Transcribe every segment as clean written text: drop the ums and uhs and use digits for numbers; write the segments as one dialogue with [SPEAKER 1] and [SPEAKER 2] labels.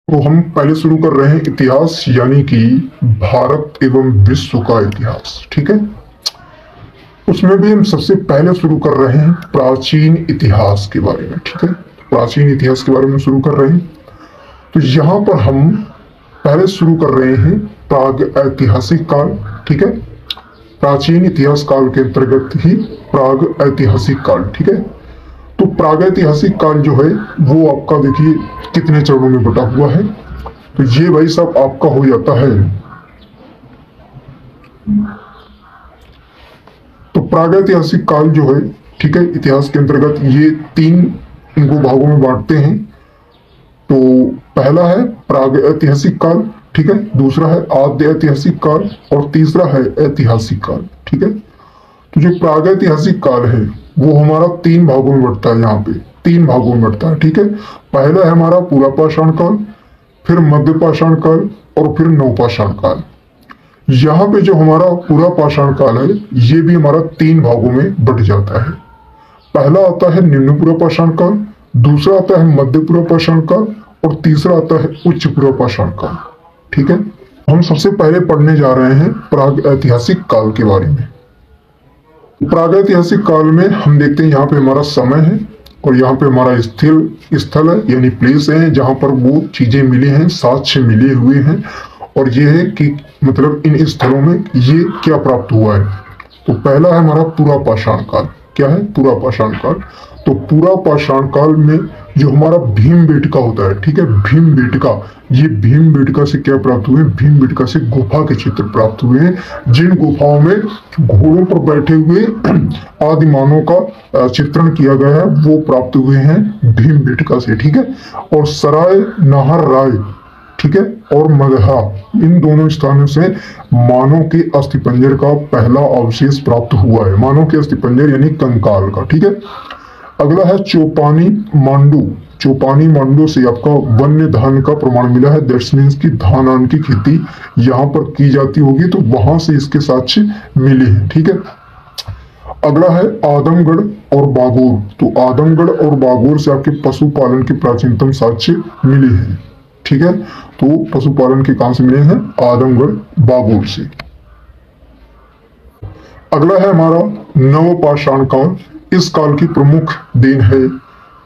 [SPEAKER 1] तो हम पहले शुरू कर रहे हैं इतिहास, यानी कि भारत एवं विश्व का इतिहास। ठीक है, उसमें भी हम सबसे पहले शुरू कर रहे हैं प्राचीन इतिहास के बारे में। ठीक है, प्राचीन इतिहास के बारे में शुरू कर रहे हैं। तो यहाँ पर हम पहले शुरू कर रहे हैं प्राग ऐतिहासिक काल। ठीक है, प्राचीन इतिहास काल के अंतर्गत ही प्राग ऐतिहासिक काल। ठीक है, तो प्रागैतिहासिक काल जो है वो आपका देखिए कितने चरणों में बटा हुआ है। तो ये भाई साहब आपका हो जाता है, तो प्रागैतिहासिक काल जो है, ठीक है, इतिहास के अंतर्गत ये तीन इनको भागों में बांटते हैं। तो पहला है प्रागैतिहासिक काल, ठीक है, दूसरा है आद्य ऐतिहासिक काल और तीसरा है ऐतिहासिक काल। ठीक है, तो जो प्रागैतिहासिक काल है वो हमारा तीन भागों में बढ़ता है। यहाँ पे तीन भागों में बढ़ता है। ठीक है, पहला है हमारा पुरापाषाण काल, फिर मध्यपाषाण काल और फिर नवपाषाण काल। यहाँ पे जो हमारा पुरापाषाण काल है ये भी हमारा तीन भागों में बढ़ जाता है। पहला आता है निम्न पुरापाषाण काल, दूसरा आता है मध्य पुरापाषाण काल और तीसरा आता है उच्च पुरापाषाण काल। ठीक है, हम सबसे पहले पढ़ने जा रहे हैं प्राग ऐतिहासिक काल के बारे में। प्रागैतिहासिक काल में हम देखते हैं यहाँ पे हमारा समय है और यहाँ पे हमारा स्थल है, यानी प्लेस है जहां पर वो चीजें मिली हैं, साक्ष्य मिले हुए हैं। और ये है कि मतलब इन स्थलों में ये क्या प्राप्त हुआ है। तो पहला है हमारा पुरापाषाण काल। क्या है? पुरापाषाण काल। तो पुरापाषाण काल में जो हमारा भीमबेटका होता है, ठीक है, भीमबेटका, ये भीमबेटका से क्या प्राप्त हुए? भीमबेटका से गुफा के चित्र प्राप्त हुए हैं, जिन गुफाओं में घोड़ों पर बैठे हुए आदि मानव का चित्रण किया गया है वो प्राप्त हुए हैं भीमबेटका से। ठीक है, और सराय नाहर राय, ठीक है, और मगहा, इन दोनों स्थानों से मानव के अस्थिपंजर का पहला अवशेष प्राप्त हुआ है। मानव के अस्थिपंजर यानी कंकाल का। ठीक है, अगला है चौपानी मांडू। चौपानी मांडू से आपका वन्य धान का प्रमाण मिला है। दैट्स मीन्स की धान की खेती यहाँ पर की जाती होगी, तो वहां से इसके साक्ष्य मिले हैं। ठीक है, अगला है आदमगढ़ और बागोर। तो आदमगढ़ और बागोर से आपके पशुपालन के प्राचीनतम साक्ष्य मिले हैं। ठीक है, तो पशुपालन के कहां से मिले हैं? आदमगढ़ बागोर से। अगला है हमारा नवपाषाण काल। इस काल की प्रमुख देन है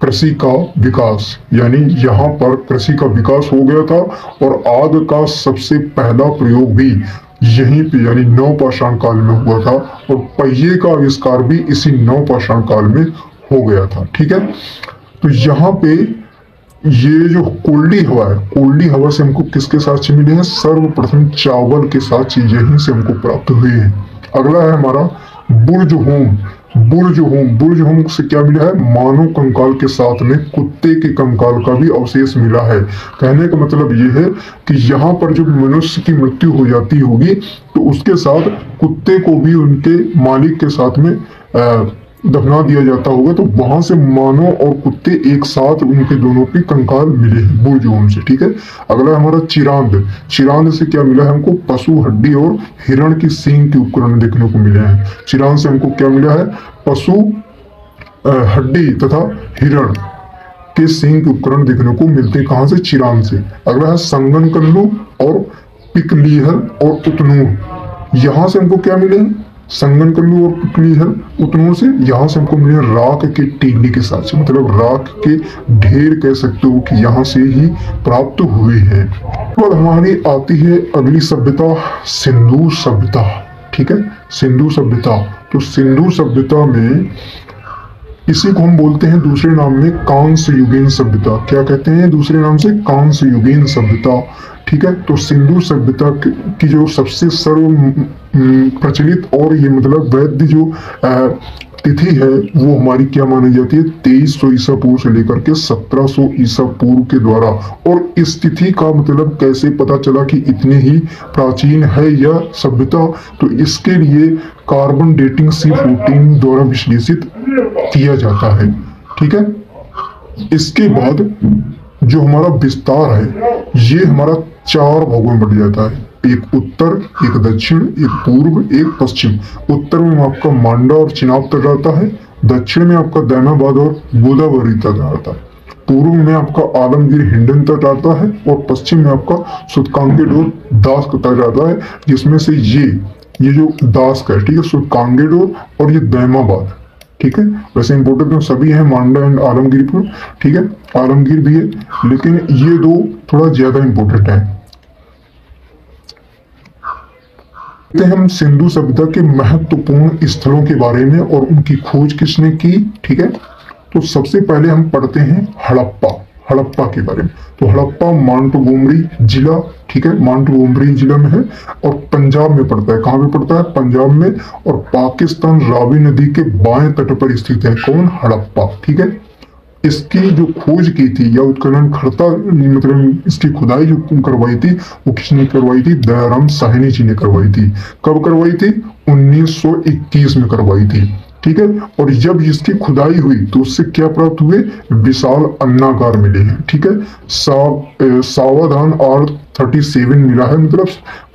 [SPEAKER 1] कृषि का विकास, यानी यहाँ पर कृषि का विकास हो गया था और आग का सबसे पहला प्रयोग भी यहीं पे यानी नवपाषाण काल में हुआ था और पहिए का आविष्कार भी इसी नवपाषाण काल में हो गया था। ठीक है, तो यहाँ पे ये जो कोल्डी हवा है, कोल्डी हवा से हमको किसके साक्ष्य मिले हैं? सर्वप्रथम चावल के साक्ष्य यहीं से हमको प्राप्त हुए हैं। अगला है हमारा बुर्ज होम। बुर्ज होम, बुर्ज होम से क्या मिला है? मानव कंकाल के साथ में कुत्ते के कंकाल का भी अवशेष मिला है। कहने का मतलब ये है कि यहाँ पर जब मनुष्य की मृत्यु हो जाती होगी तो उसके साथ कुत्ते को भी उनके मालिक के साथ में दफना दिया जाता होगा, तो वहां से मानव और कुत्ते एक साथ उनके दोनों के कंकाल मिले हैं बुर्ज होम से। ठीक है, अगला हमारा चिरांद। चिरांद से क्या मिला है हमको? पशु हड्डी और हिरण की सींग के उपकरण देखने को मिले हैं। चिरांद से हमको क्या मिला है? पशु हड्डी तथा हिरण के सींग के उपकरण देखने को मिलते हैं। कहां से? चिरांद से। अगला है संगनकल्लू और पिकलीहल और उतनूर। यहां से हमको क्या मिले हैं? संगनकल्लू और पिकलीहल, उतनूर से। यहाँ से हमको मिले राख के टीले के साथ, मतलब राख के ढेर कह सकते हो कि यहाँ से ही प्राप्त हुए हैं। और हमारी आती है अगली सभ्यता, सिंधु सभ्यता। ठीक है, सिंधु सभ्यता। तो सिंधु सभ्यता में इसी को हम बोलते हैं दूसरे नाम में कांस्य युगीन सभ्यता। क्या कहते हैं दूसरे नाम से? कांस्य युगीन सभ्यता। ठीक है, तो सिंधु सभ्यता की जो सबसे सर्व प्रचलित और ये मतलब वैध जो तिथि है वो हमारी क्या मानी जाती है? 2300 ईसा पूर्व से लेकर के 1700 ईसा पूर्व के द्वारा। और इस तिथि का मतलब कैसे पता चला कि इतनी ही प्राचीन है यह सभ्यता? तो इसके लिए कार्बन डेटिंग C14 द्वारा विश्लेषित किया जाता है। ठीक है, इसके बाद जो हमारा विस्तार है ये हमारा चार भागों में बढ़ जाता है। एक उत्तर, एक दक्षिण, एक पूर्व, एक पश्चिम। उत्तर में आपका मांडा और चिनाब तक आता है, दक्षिण में आपका दैनाबाद और गोदावरी तक आता है, पूर्व में आपका आलमगीर हिंडन तट आता है और पश्चिम में आपका सुतकांगेडोर दास्क तट आता है, जिसमें से ये जो दास्क है, ठीक है, सुतकांगेडोर और ये दैमाबाद, ठीक है। वैसे इंपोर्टेंट तो सभी हैं, मांडा एंड आलमगीरपुर, ठीक है, आलमगीर भी है, लेकिन ये दो थोड़ा ज्यादा इंपोर्टेंट है। हम सिंधु सभ्यता के महत्वपूर्ण स्थलों के बारे में और उनकी खोज किसने की, ठीक है। तो सबसे पहले हम पढ़ते हैं हड़प्पा के बारे में। तो हड़प्पा मांटगोमरी जिला, ठीक है, मांटगोमरी जिला में है और पंजाब में पड़ता है। कहाँ पे पड़ता है? पंजाब में, और पाकिस्तान रावी नदी के बाएं तट पर स्थित है। कौन? हड़प्पा, ठीक है। इसकी जो खोज की थी या उत्खनन खड़ता, मतलब इसकी खुदाई जो करवाई थी वो किसने करवाई थी? दयाराम साहनी जी ने करवाई थी। कब करवाई थी? 1921 में करवाई थी, ठीक है। और जब इसकी खुदाई हुई तो उससे क्या प्राप्त हुए? विशाल अन्नागार मिले हैं, ठीक है। सावधान R37 मिला है, मतलब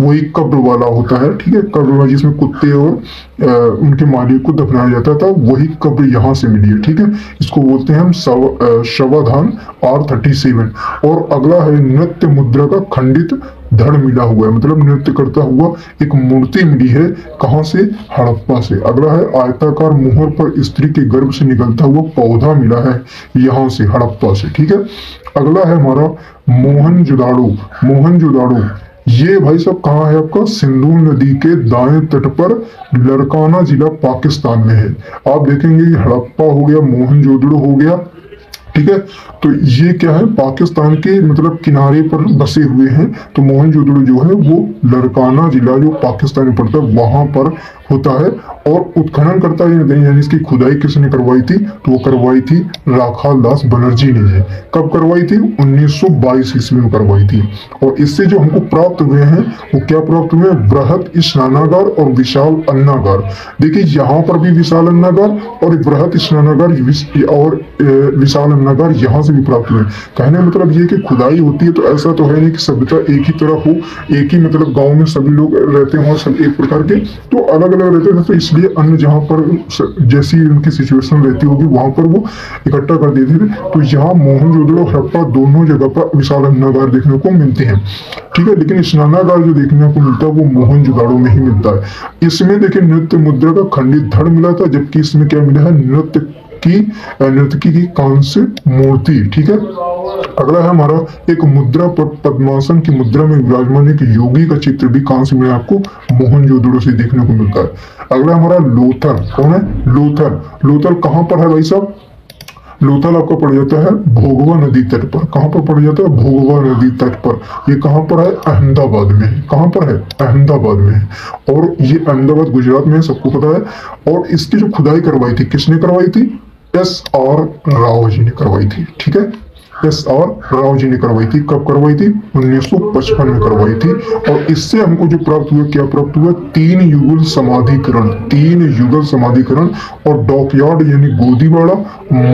[SPEAKER 1] वही कब्र वाला होता है, ठीक है, कब्र वाला जिसमें कुत्ते और उनके मालिक को दफनाया जाता था, वही कब्र यहाँ से मिली है, ठीक है। इसको बोलते हैं हम सावधान R37। और अगला है नृत्य मुद्रा का खंडित धड़ मिला हुआ है, मतलब नृत्य करता हुआ एक मूर्ति मिली है। कहां से? हड़प्पा से। अगला है आयताकार मुहर पर स्त्री के गर्भ से निकलता हुआ पौधा मिला है, यहां से, हड़प्पा से, ठीक है। अगला है हमारा मोहनजोदाड़ो। ये भाई साहब कहाँ है आपका? सिंधु नदी के दाएं तट पर लरकाना जिला पाकिस्तान में है। आप देखेंगे हड़प्पा हो गया, मोहनजोदड़ो हो गया, ठीक है। तो ये क्या है? पाकिस्तान के मतलब किनारे पर बसे हुए हैं। तो मोहनजोदड़ो जो है वो लरकाना जिला जो पाकिस्तान में पड़ता है वहां पर होता है। और उत्खनन करता है यानी इसकी खुदाई किसने करवाई थी? तो वो करवाई थी राखाल दास बनर्जी ने। कब करवाई थी? 1922 ईस्वी में करवाई थी। और इससे जो हमको प्राप्त हुए हैं वो क्या प्राप्त हुए? बृहत स्नानागार और विशाल अन्नागार। देखिए यहाँ पर भी विशाल अन्नागार और बृहत स्नानागार और विशाल अन्नागार यहाँ से भी प्राप्त हुए। कहने का मतलब ये कि खुदाई होती है तो ऐसा तो है नहीं कि सभ्यता एक ही तरह हो, एक ही मतलब गांव में सभी लोग रहते हों सब एक प्रकार के, तो अलग अलग रहते थे। तो इसलिए अन्य जहाँ पर जैसी उनकी सिचुएशन रहती होगी वहां पर वो इकट्ठा कर देते थे। तो यहाँ मोहनजोदड़ो हड़प्पा दोनों जगह पर विशाल अन्नागार देखने को मिलते हैं, ठीक है। लेकिन स्नानागार जो देखने को मिलता है वो मोहनजोदड़ो में ही मिलता है। इसमें देखिए नृत्य मुद्रा का खंडित धड़ मिला था, जबकि इसमें क्या मिला है? नर्तकी की कांस्य मूर्ति, ठीक है। अगला है हमारा एक मुद्रा पर पद्मासन की मुद्रा में विराजमान एक योगी का चित्र भी कहां से मिला आपको? मोहनजोदड़ो से देखने को मिलता है। अगला हमारा लोथल। कौन है? लोथल कहां पर है भाई साहब? लोथल आपका पड़ जाता है भोगवा नदी तट पर। कहां पर पड़ जाता है? भोगवा नदी तट पर। ये कहां पर है? अहमदाबाद में है। कहां पर है? अहमदाबाद में है। और ये अहमदाबाद गुजरात में है, सबको पता है। और इसकी जो खुदाई करवाई थी किसने करवाई थी? S.R. राव जी ने करवाई थी, ठीक है। S.R. राव जी ने करवाई थी। कब करवाई थी? 1955 में करवाई थी। और इससे हमको जो प्राप्त हुआ, क्या प्राप्त हुआ? 3 युगल समाधिकरण और डॉकयार्ड यानी गोदीवाड़ा,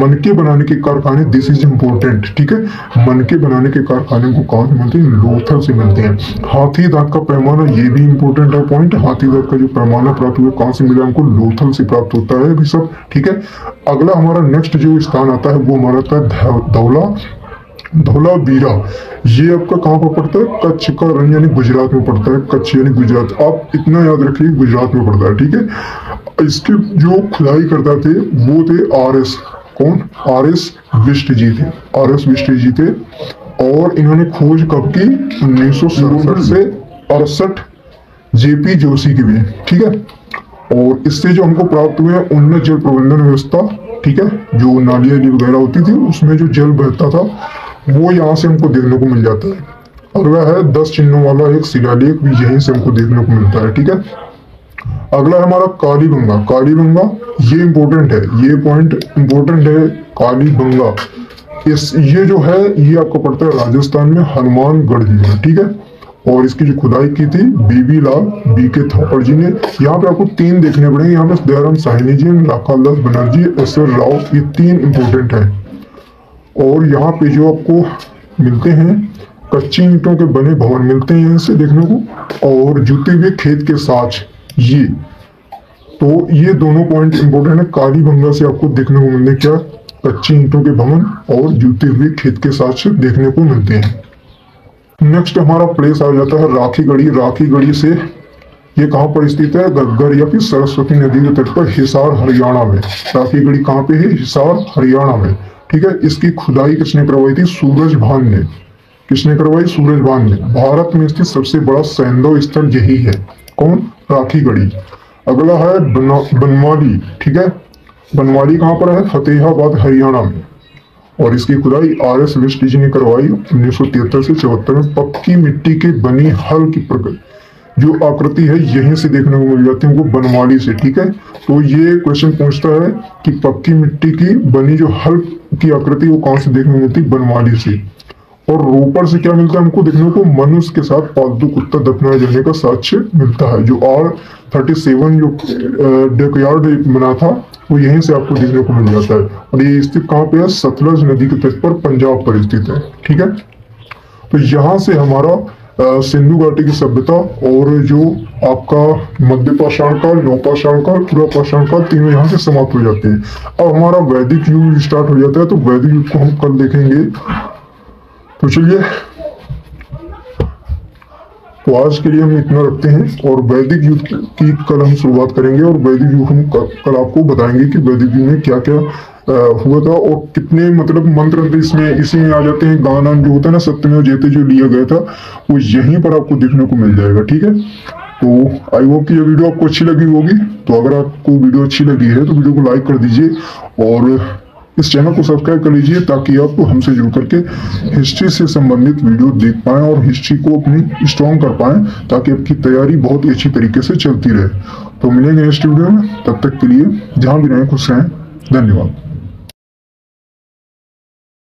[SPEAKER 1] मनके बनाने के कारखाने। दिस इज इम्पोर्टेंट, ठीक है। मनके बनाने के कारखाने को कहां से मिलते हैं? लोथल से मिलते हैं। हाथी दांत का पैमाना, ये भी इंपॉर्टेंट है पॉइंट। हाथी दांत का जो पैमाना प्राप्त हुआ कहां से मिला हमको? लोथल से प्राप्त होता है अभी सब, ठीक है। अगला हमारा नेक्स्ट जो स्थान आता है वो हमारा था धौलावीरा। ये आपका कहाँ पर पड़ता है? कच्छ का रण यानी गुजरात में पड़ता है। कच्छ यानी गुजरात, आप इतना याद रखिए गुजरात में पड़ता है, ठीक है। इसके जो खुदाई करता थे वो थे RS, कौन? RS बिष्ट जी थे। और इन्होंने खोज कब की? 1967 से 68 JP जोशी के भी, ठीक है। और इससे जो हमको प्राप्त हुए उन्नत जल प्रबंधन व्यवस्था, ठीक है। जो नालियाँ वगैरह होती थी उसमें जो जल बहता था वो यहाँ से हमको देखने को मिल जाता है। अगला है 10 चिन्हों वाला एक शिलालेख भी यहीं से हमको देखने को मिलता है, ठीक है। अगला है हमारा कालीबंगा। ये इंपॉर्टेंट है, ये पॉइंट इंपॉर्टेंट है। कालीबंगा ये जो है ये आपको पड़ता है राजस्थान में हनुमानगढ़ जिले में, ठीक है। और इसकी जो खुदाई की थी बीबी लाल BK थापर जी ने। यहाँ पे आपको 3 देखने पड़ेंगे। यहाँ पे दयाराम साहनी जी, राखाल दास बनर्जी, SR राव, ये 3 इंपॉर्टेंट है। और यहाँ पे जो आपको मिलते हैं कच्ची ईंटों के बने भवन मिलते हैं यहाँ से देखने को, और जुते हुए खेत के साथ ये दोनों पॉइंट इंपॉर्टेंट है। कालीबंगा से आपको देखने को मिलते क्या? कच्ची ईंटों के भवन और जूते हुए खेत के साथ देखने को मिलते हैं। नेक्स्ट हमारा प्लेस आ जाता है राखीगढ़ी। राखीगढ़ी से ये कहाँ पर स्थित है? घग्गर या फिर सरस्वती नदी के तट पर, हिसार हरियाणा में। राखीगढ़ी कहाँ पे है? हिसार हरियाणा में। ठीक है, इसकी खुदाई किसने करवाई थी? सूरज भान ने। किसने करवाई? सूरज भान ने। भारत में स्थित सबसे बड़ा सैंधव स्थल यही है। कौन? राखीगढ़ी। अगला है बनमाली। ठीक है, बनमाली कहाँ पर है? फतेहाबाद हरियाणा में। और इसकी खुदाई RS वेस्ट जी ने करवाई 1973 से 74 में। पक्की मिट्टी की बनी हल की जो आकृति है यहीं से देखने को मिल जाती है, वो बनमाली से। ठीक है, तो ये क्वेश्चन पूछता है कि पक्की मिट्टी की बनी जो हल की आकृति वो कहाँ से देखने को मिलती है? बनमाली से। और रोपड़ से क्या मिलता है हमको देखने को? मनुष्य के साथ पालतू कुत्ता दफनाए जाने का साक्ष्य मिलता है। जो R37 जो डेकयार्ड बना था वो यहीं से आपको देखने को मिल जाता है। और ये स्थित कहाँ पे है? सतलज नदी के तट पर, पंजाब पर स्थित है। ठीक है, तो यहाँ से हमारा सिंधु घाटी की सभ्यता और जो आपका मध्य पाषाण काल, नवपाषाण काल, पुरापाषाण काल, तीनों यहाँ से समाप्त हो जाते हैं। अब हमारा वैदिक युग स्टार्ट हो जाता है, तो वैदिक युग को हम कल देखेंगे। तो चलिए, तो आज के लिए हम इतना रखते हैं और वैदिक युग की कल हम शुरुआत करेंगे। और वैदिक युग हम कल आपको बताएंगे कि वैदिक युग में क्या क्या हुआ था और कितने मतलब मंत्र इसमें इसी में आ जाते हैं। गाना जो होता है ना, सत्यमेव जयते जो लिया गया था वो यहीं पर आपको देखने को मिल जाएगा। ठीक है, तो आई होप कि ये वीडियो आपको अच्छी लगी होगी। तो अगर आपको वीडियो अच्छी लगी है तो वीडियो को लाइक कर दीजिए और इस चैनल को सब्सक्राइब कर लीजिए, ताकि आप हमसे जुड़ करके हिस्ट्री से संबंधित वीडियो देख पाएं और हिस्ट्री को अपनी स्ट्रॉन्ग कर पाएं, ताकि आपकी तैयारी बहुत ही अच्छी तरीके से चलती रहे। तो मिलेंगे नेक्स्ट वीडियो में, तब तक के लिए जहां भी रहें खुश रहें। धन्यवाद।